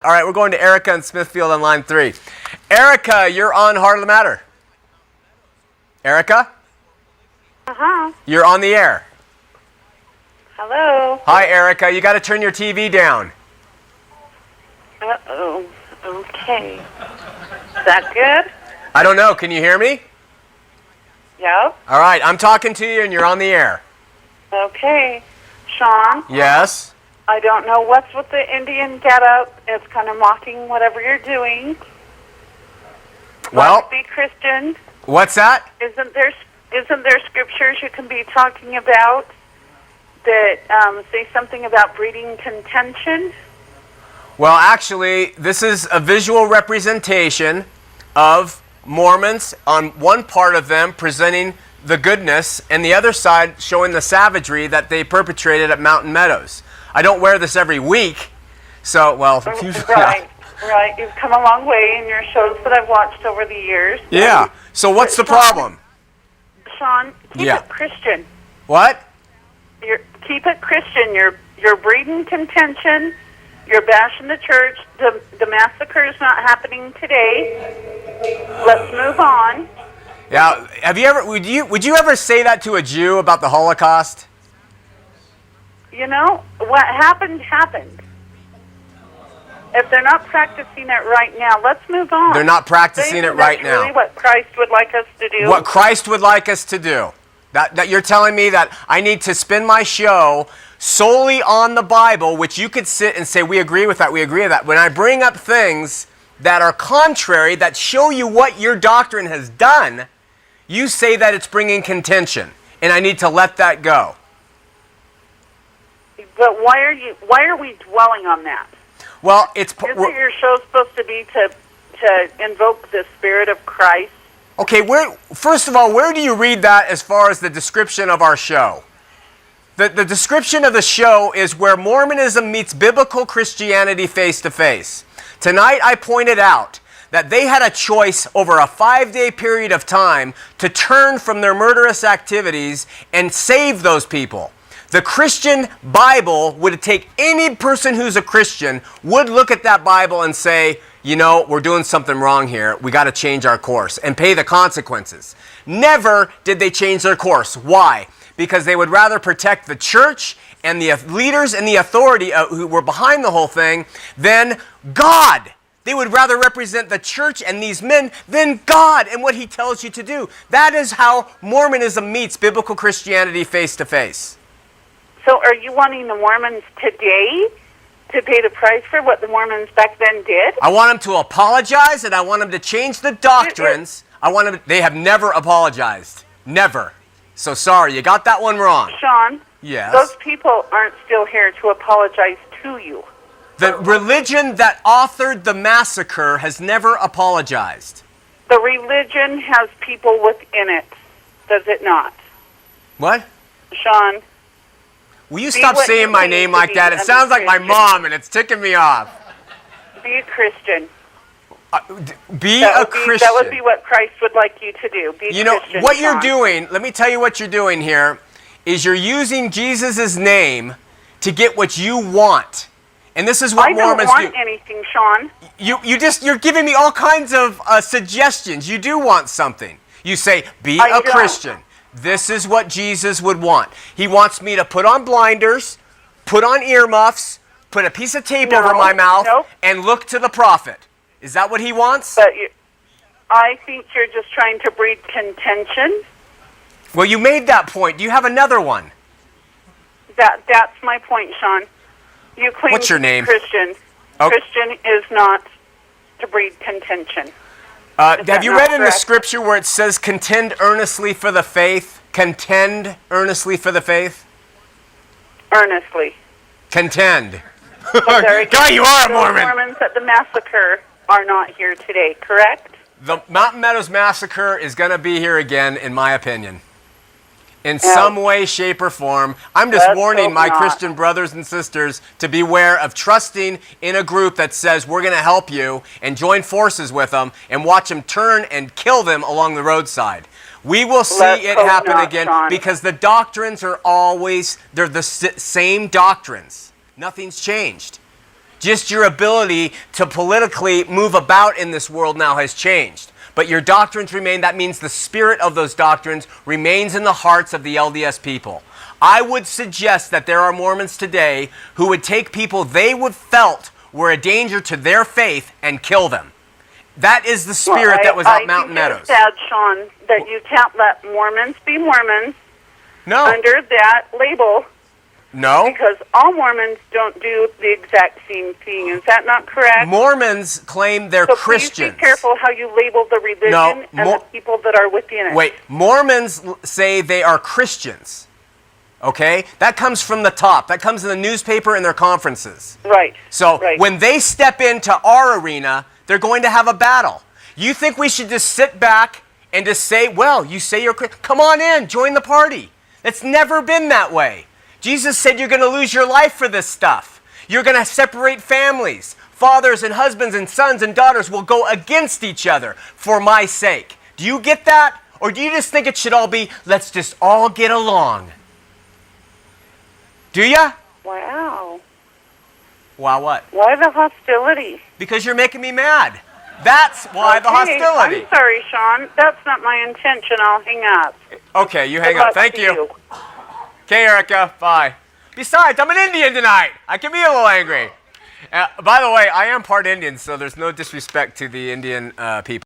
All right, we're going to Erica in Smithfield on line 3. Erica, you're on Heart of the Matter. Erica? Uh-huh. You're on the air. Hello. Hi, Erica. You got to turn your TV down. Uh-oh. Okay. Is that good? I don't know. Can you hear me? Yep. All right, I'm talking to you and you're on the air. Okay. Shawn? Yes? I don't know what's with the Indian getup. It's kind of mocking whatever you're doing. Well, Let's be Christian. What's that? Isn't there scriptures you can be talking about that say something about breeding contention? Well, actually, this is a visual representation of Mormons, on one part of them presenting the goodness, and the other side showing the savagery that they perpetrated at Mountain Meadows. I don't wear this every week, so, well, usually... Right. You've come a long way in your shows that I've watched over the years. Yeah. So what's the problem? Shawn, keep it Christian. What? Keep it Christian. You're breeding contention. You're bashing the church. The massacre is not happening today. Let's move on. Yeah. Have you ever? Would you ever say that to a Jew about the Holocaust? You know what happened happened. If they're not practicing it right now, let's move on. They're not practicing it right now. Really what Christ would like us to do. What Christ would like us to do. That you're telling me that I need to spin my show solely on the Bible, which you could sit and say, we agree with that, we agree with that. When I bring up things that are contrary, that show you what your doctrine has done, you say that it's bringing contention, and I need to let that go. But why are we dwelling on that? Well, Isn't your show supposed to be to invoke the Spirit of Christ? Okay, first of all, where do you read that as far as the description of our show? The description of the show is where Mormonism meets biblical Christianity face to face. Tonight I pointed out that they had a choice over a 5-day period of time to turn from their murderous activities and save those people. The Christian Bible would take any person who's a Christian would look at that Bible and say, you know, we're doing something wrong here. We got to change our course and pay the consequences. Never did they change their course. Why? Because they would rather protect the church and the leaders and the authority who were behind the whole thing than God. They would rather represent the church and these men than God and what he tells you to do. That is how Mormonism meets biblical Christianity face to face. So are you wanting the Mormons today to pay the price for what the Mormons back then did? I want them to apologize, and I want them to change the doctrines. They have never apologized. Never. So sorry, you got that one wrong. Shawn, yes. Those people aren't still here to apologize to you. The religion that authored the massacre has never apologized. The religion has people within it, does it not? What? Shawn. Will you stop saying my name like that? It sounds like my mom, and it's ticking me off. Be a Christian. Be a Christian. That would be what Christ would like you to do. Be you know, Christian, what Shawn. you're doing, let me tell you what you're doing here, is you're using Jesus' name to get what you want. And this is what Mormons do. I don't want anything, Shawn. You're giving me all kinds of suggestions. You do want something. You say, be a Christian. This is what Jesus would want. He wants me to put on blinders, put on earmuffs, put a piece of tape over my mouth, and look to the prophet. Is that what he wants? But I think you're just trying to breed contention. Well, you made that point. Do you have another one? That's my point, Shawn. You claim What's your name? Christian. Oh. Christian is not to breed contention. Have you read in the scripture where it says, contend earnestly for the faith? Contend earnestly for the faith? Earnestly. Contend. God, you are a Mormon. The Mormons at the massacre are not here today, correct? The Mountain Meadows massacre is going to be here again, in my opinion. In some way, shape, or form. I'm just warning my Christian brothers and sisters to beware of trusting in a group that says we're going to help you and join forces with them and watch them turn and kill them along the roadside. We will see it happen again because the doctrines are always, they're the same doctrines. Nothing's changed. Just your ability to politically move about in this world now has changed. But your doctrines remain. That means the spirit of those doctrines remains in the hearts of the LDS people. I would suggest that there are Mormons today who would take people they would felt were a danger to their faith and kill them. That is the spirit that was at Mountain Meadows. It's sad, Shawn, that you can't let Mormons be Mormons under that label. No. Because all Mormons don't do the exact same thing. Is that not correct? Mormons claim they're Christians. Please be careful how you label the religion and the people that are within it. Wait, Mormons say they are Christians. Okay? That comes from the top. That comes in the newspaper and their conferences. Right. So when they step into our arena, they're going to have a battle. You think we should just sit back and just say, well, you say you're Christian. Come on in, join the party. It's never been that way. Jesus said you're going to lose your life for this stuff. You're going to separate families. Fathers and husbands and sons and daughters will go against each other for my sake. Do you get that? Or do you just think it should all be, let's just all get along? Do ya? Wow. Wow what? Why the hostility? Because you're making me mad. That's why the hostility. I'm sorry, Shawn. That's not my intention. I'll hang up. Okay, you hang up. Thank you. Okay, Erica. Bye. Besides, I'm an Indian tonight. I can be a little angry. By the way, I am part Indian, so there's no disrespect to the Indian people.